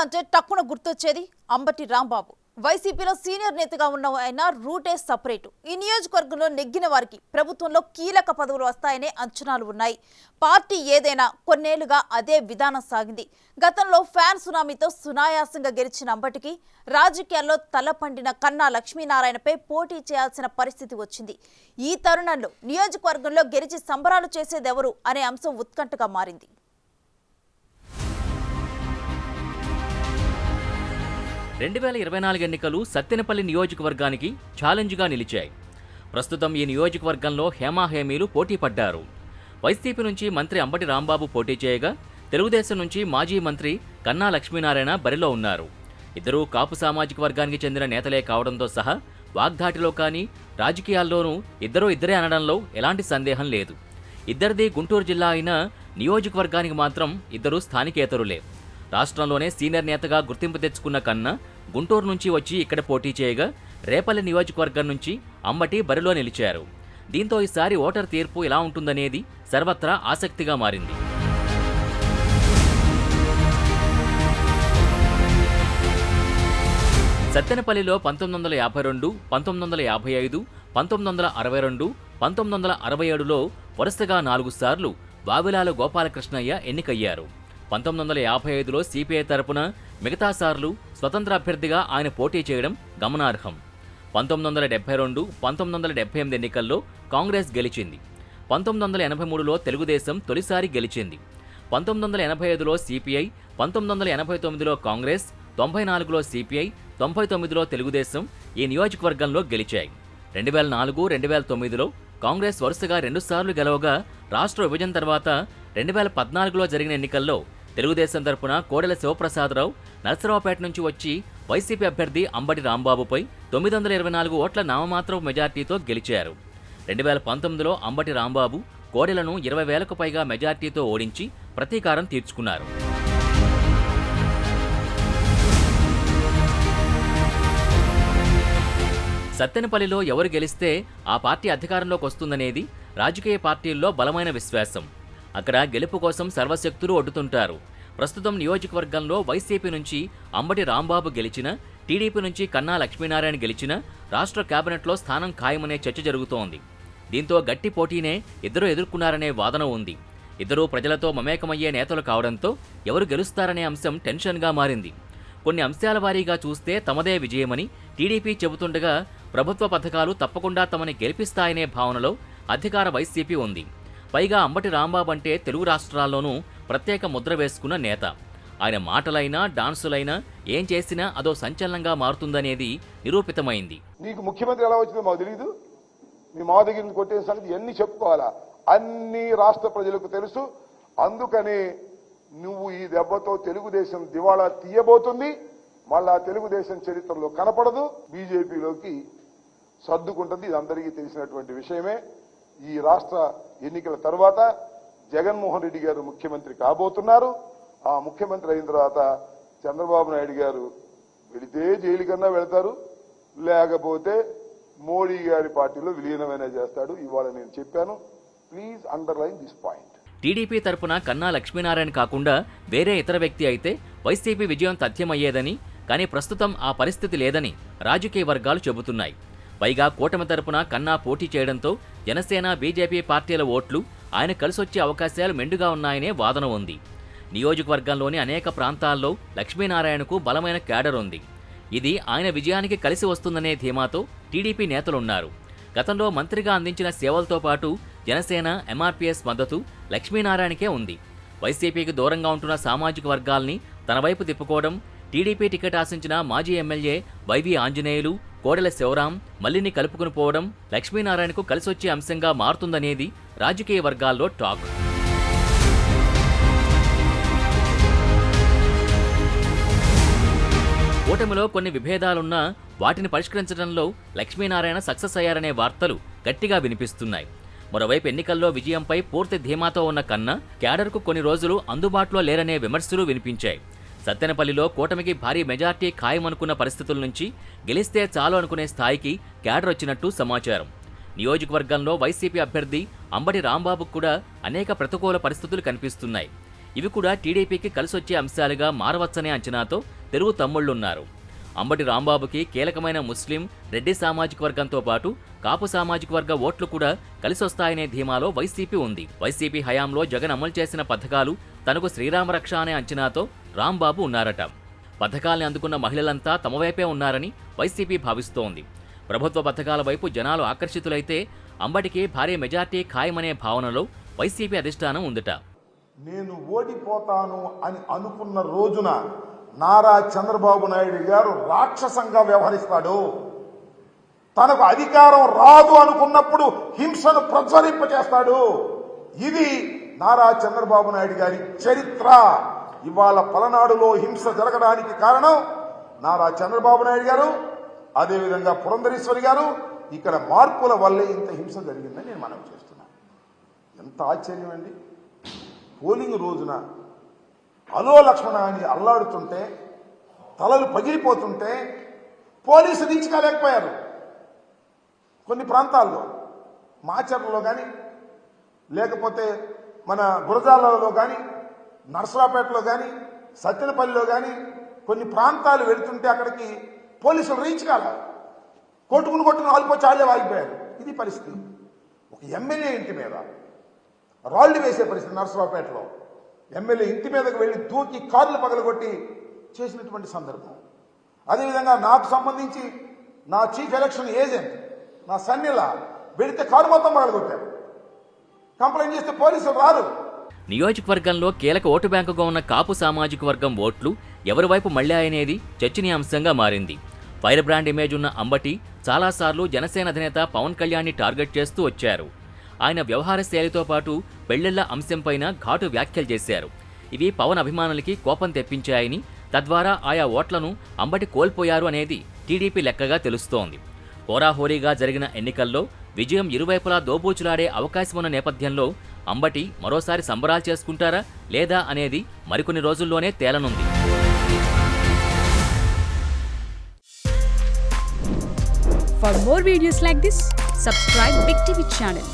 అంటే టక్కున గుర్తొచ్చేది అంబటి రాంబాబు. వైసీపీలో సీనియర్ నేతగా ఉన్న ఆయన రూటే సపరేటు. ఈ నియోజకవర్గంలో నెగ్గిన వారికి ప్రభుత్వంలో కీలక పదవులు వస్తాయనే అంచనాలు ఉన్నాయి. పార్టీ ఏదైనా కొన్నేళ్లుగా అదే విధానం సాగింది. గతంలో ఫ్యాన్ సునామీతో సునాయాసంగా గెలిచిన అంబటికి రాజకీయాల్లో తలపండిన కన్నా లక్ష్మీనారాయణపై పోటీ చేయాల్సిన పరిస్థితి వచ్చింది. ఈ తరుణంలో నియోజకవర్గంలో గెలిచి సంబరాలు చేసేదెవరు అనే అంశం ఉత్కంఠగా మారింది. 2024 ఎన్నికలు సత్తెనపల్లి నియోజకవర్గానికి ఛాలెంజ్గా నిలిచాయి. ప్రస్తుతం ఈ నియోజకవర్గంలో హేమాహేమీలు పోటీ పడ్డారు. వైసీపీ నుంచి మంత్రి అంబటి రాంబాబు పోటీ చేయగా, తెలుగుదేశం నుంచి మాజీ మంత్రి కన్నా లక్ష్మీనారాయణ బరిలో ఉన్నారు. ఇద్దరూ కాపు సామాజిక వర్గానికి చెందిన నేతలే కావడంతో సహా వాగ్దాటిలో కానీ రాజకీయాల్లోనూ ఇద్దరే అనడంలో ఎలాంటి సందేహం లేదు. ఇద్దరిది గుంటూరు జిల్లా అయినా నియోజకవర్గానికి మాత్రం ఇద్దరు స్థానికేతరులే. రాష్ట్రంలోనే సీనియర్ నేతగా గుర్తింపు తెచ్చుకున్న కన్నా గుంటూరు నుంచి వచ్చి ఇక్కడ పోటీ చేయగా, రేపల్లి నియోజకవర్గం నుంచి అంబటి బరిలో నిలిచారు. దీంతో ఈసారి ఓటర్ తీర్పు ఎలా ఉంటుందనేది సర్వత్రా ఆసక్తిగా మారింది. సత్తెనపల్లిలో 1952, 1955, 1962, 1967లో వరుసగా 4 సార్లు వావిలాల గోపాలకృష్ణయ్య ఎన్నికయ్యారు. 1955లో సిపిఐ తరపున, మిగతా సార్లు స్వతంత్ర అభ్యర్థిగా ఆయన పోటీ చేయడం గమనార్హం. 1972, 1978 ఎన్నికల్లో కాంగ్రెస్ గెలిచింది. 1983లో తెలుగుదేశం తొలిసారి గెలిచింది. 1985లో సిపిఐ, 1989లో కాంగ్రెస్, 94లో సిపిఐ, 99లో తెలుగుదేశం ఈ నియోజకవర్గంలో గెలిచాయి. 2004, 2009లో కాంగ్రెస్ వరుసగా 2 సార్లు గెలవగా, రాష్ట్ర విభజన తర్వాత 2014లో జరిగిన ఎన్నికల్లో తెలుగుదేశం తరపున కోడెల శివప్రసాదరావు నర్సరావుపేట నుంచి వచ్చి వైసీపీ అభ్యర్థి అంబటి రాంబాబుపై 924 ఓట్ల నామమాత్రపు మెజార్టీతో గెలిచారు. 2019లో అంబటి రాంబాబు కోడెలను 20,000కు పైగా మెజార్టీతో ఓడించి ప్రతీకారం తీర్చుకున్నారు. సత్తెనపల్లిలో ఎవరు గెలిస్తే ఆ పార్టీ అధికారంలోకి వస్తుందనేది రాజకీయ పార్టీల్లో బలమైన విశ్వాసం. అక్కడ గెలుపు కోసం సర్వశక్తులు ఒడ్డుతుంటారు. ప్రస్తుతం నియోజకవర్గంలో వైసీపీ నుంచి అంబటి రాంబాబు గెలిచిన, టీడీపీ నుంచి కన్నా లక్ష్మీనారాయణ గెలిచిన రాష్ట్ర కేబినెట్లో స్థానం ఖాయమనే చర్చ జరుగుతోంది. దీంతో గట్టి పోటీనే ఇద్దరు ఎదుర్కొన్నారనే వాదన ఉంది. ఇద్దరూ ప్రజలతో మమేకమయ్యే నేతలు కావడంతో ఎవరు గెలుస్తారనే అంశం టెన్షన్గా మారింది. కొన్ని అంశాల వారీగా చూస్తే తమదే విజయమని టీడీపీ చెబుతుండగా, ప్రభుత్వ పథకాలు తప్పకుండా తమని గెలిపిస్తాయనే భావనలో అధికార వైసీపీ ఉంది. పైగా అంబటి రాంబాబు అంటే తెలుగు రాష్ట్రాల్లోనూ ప్రత్యేక ముద్ర వేసుకున్న నేత. ఆయన మాటలైనా డాన్సులైనా ఏం చేసినా అదో సంచలనంగా మారుతుందనేది నిరూపితమైంది. నీకు ముఖ్యమంత్రి ఎలా వచ్చిందో మాకు తెలియదు, మీ మా దగ్గర కొట్టే సంగతి ఎన్ని చెప్పుకోవాలా, అన్ని రాష్ట్ర ప్రజలకు తెలుసు. అందుకని నువ్వు ఈ దెబ్బతో తెలుగుదేశం దివాళా తీయబోతుంది. మళ్ళా తెలుగుదేశం చరిత్రలో కనపడదు, బీజేపీలోకి సర్దుకుంటుంది. ఇది అందరికీ తెలిసినటువంటి విషయమే. ఈ రాష్ట్ర ఎన్నికల తర్వాత జగన్మోహన్ రెడ్డి గారు ముఖ్యమంత్రి కాబోతున్నారు. ఆ ముఖ్యమంత్రి అయిన తర్వాత చంద్రబాబు నాయుడు గారు వెళితే జైలు కన్నా వెళ్తారు, లేకపోతే మోడీ గారి పార్టీలో విలీనమైనా చేస్తాడు. ఇవాళ నేను చెప్పాను. Please underline this point. TDP తరపున కన్నా లక్ష్మీనారాయణ కాకుండా వేరే ఇతర వ్యక్తి అయితే వైసీపీ విజయం తథ్యమయ్యేదని, కానీ ప్రస్తుతం ఆ పరిస్థితి లేదని రాజకీయ వర్గాలు చెబుతున్నాయి. పైగా కూటమి తరపున కన్నా పోటీ చేయడంతో జనసేన, బీజేపీ పార్టీల ఓట్లు ఆయన కలిసొచ్చే అవకాశాలు మెండుగా ఉన్నాయనే వాదన ఉంది. నియోజకవర్గంలోని అనేక ప్రాంతాల్లో లక్ష్మీనారాయణకు బలమైన క్యాడర్ ఉంది. ఇది ఆయన విజయానికి కలిసి వస్తుందనే ధీమాతో టీడీపీ నేతలున్నారు. గతంలో మంత్రిగా అందించిన సేవలతో పాటు జనసేన, ఎంఆర్పీఎస్ మద్దతు లక్ష్మీనారాయణకే ఉంది. వైసీపీకి దూరంగా ఉంటున్న సామాజిక వర్గాల్ని తన వైపు తిప్పుకోవడం, టీడీపీ టికెట్ ఆశించిన మాజీ ఎమ్మెల్యే వైవి ఆంజనేయులు, కోడెల శివరాం, మల్లిని కలుపుకుని పోవడం లక్ష్మీనారాయణకు కలిసొచ్చే అంశంగా మారుతుందనేది రాజకీయ వర్గాల్లో టాక్. కూటమిలో కొన్ని విభేదాలున్నా వాటిని పరిష్కరించడంలో లక్ష్మీనారాయణ సక్సెస్ అయ్యారనే వార్తలు గట్టిగా వినిపిస్తున్నాయి. మరోవైపు ఎన్నికల్లో విజయంపై పూర్తి ధీమాతో ఉన్న కన్నా క్యాడర్కు కొన్ని రోజులు అందుబాటులో లేరనే విమర్శలు వినిపించాయి. సత్తెనపల్లిలో కూటమికి భారీ మెజార్టీ ఖాయమనుకున్న పరిస్థితుల నుంచి గెలిస్తే చాలు అనుకునే స్థాయికి క్యాడర్ వచ్చినట్టు సమాచారం. నియోజకవర్గంలో వైసీపీ అభ్యర్థి అంబటి రాంబాబుకు కూడా అనేక ప్రతికూల పరిస్థితులు కనిపిస్తున్నాయి. ఇవి కూడా టీడీపీకి కలిసొచ్చే అంశాలుగా మారవచ్చనే అంచనాతో తెలుగు తమ్ముళ్లున్నారు. అంబటి రాంబాబుకి కీలకమైన ముస్లిం, రెడ్డి సామాజిక వర్గంతో పాటు కాపు సామాజిక వర్గ ఓట్లు కూడా కలిసొస్తాయనే ధీమాలో వైసీపీ ఉంది. వైసీపీ హయాంలో జగన్ అమలు చేసిన పథకాలు తనకు శ్రీరామరక్ష అనే అంచనాతో రాంబాబు ఉన్నారట. పథకాల్ని అందుకున్న మహిళలంతా తమ వైపే ఉన్నారని వైసీపీ భావిస్తోంది. ప్రభుత్వ పథకాల వైపు జనాలు ఆకర్షితులైతే అంబటికి భారీ మెజార్టీ ఖాయమనే భావనలో వైసీపీ అధిష్టానం ఉందట. నేను ఓడిపోతాను అని అనుకున్న రోజున నారా చంద్రబాబు నాయుడు గారు రాక్షసంగా వ్యవహరిస్తాడు. తనకు అధికారం రాదు అనుకున్నప్పుడు హింసను ప్రజ్వరింపచేస్తాడు. ఇది నారా చంద్రబాబు నాయుడు గారి చరిత్ర. ఇవాళ పలనాడులో హింస జరగడానికి కారణం నారా చంద్రబాబు నాయుడు గారు, అదేవిధంగా పురంధరేశ్వరి గారు. ఇక్కడ మార్పుల వల్లే ఇంత హింస జరిగిందని నేను మనవి చేస్తున్నాను. ఎంత ఆశ్చర్యం అండి. పోలింగ్ రోజున అలో లక్ష్మణ అని అల్లాడుతుంటే, తలలు పగిలిపోతుంటే పోలీసు దించుకోలేకపోయారు. కొన్ని ప్రాంతాల్లో మాచర్లలో కానీ, లేకపోతే మన గురజాలలో కానీ, నర్సరాపేటలో కానీ, సత్తెనపల్లిలో కానీ కొన్ని ప్రాంతాలు వెళుతుంటే అక్కడికి పోలీసులు రీచ్ కాలేదు. కొట్టుకుని ఆల్పోయి చాలే వాగిపోయారు. ఇది పరిస్థితి. ఒక ఎమ్మెల్యే ఇంటి మీద రాళ్లు వేసే పరిస్థితి. నర్సరావుపేటలో ఎమ్మెల్యే ఇంటి మీదకు వెళ్ళి దూకి కార్లు పగలగొట్టి చేసినటువంటి సందర్భం. అదేవిధంగా నాకు సంబంధించి నా చీఫ్ ఎలక్షన్ ఏజెంట్ నా సన్నిలా వెళితే కారు మొత్తం పగలగొట్టారు. కంప్లైంట్ చేస్తే పోలీసులు రారు. నియోజకవర్గంలో కీలక ఓటు బ్యాంకుగా ఉన్న కాపు సామాజిక వర్గం ఓట్లు ఎవరి వైపు మళ్లాయనేది చర్చనీయాంశంగా మారింది. ఫైర్ బ్రాండ్ ఇమేజ్ ఉన్న అంబటి చాలాసార్లు జనసేన అధినేత పవన్ కళ్యాణ్ని టార్గెట్ చేస్తూ వచ్చారు. ఆయన వ్యవహార శైలితో పాటు పెళ్లిళ్ల అంశంపైన ఘాటు వ్యాఖ్యలు చేశారు. ఇవి పవన్ అభిమానులకి కోపం తెప్పించాయని, తద్వారా ఆయా ఓట్లను అంబటి కోల్పోయారు అనేది టీడీపీ లెక్కగా తెలుస్తోంది. హోరాహోరీగా జరిగిన ఎన్నికల్లో విజయం ఇరువైపులా దోబూచులాడే అవకాశమున్న నేపథ్యంలో అంబటి మరోసారి సంబరాలు చేసుకుంటారా లేదా అనేది మరికొన్ని రోజుల్లోనే తేలనుంది. For more videos like this, subscribe Big TV channel.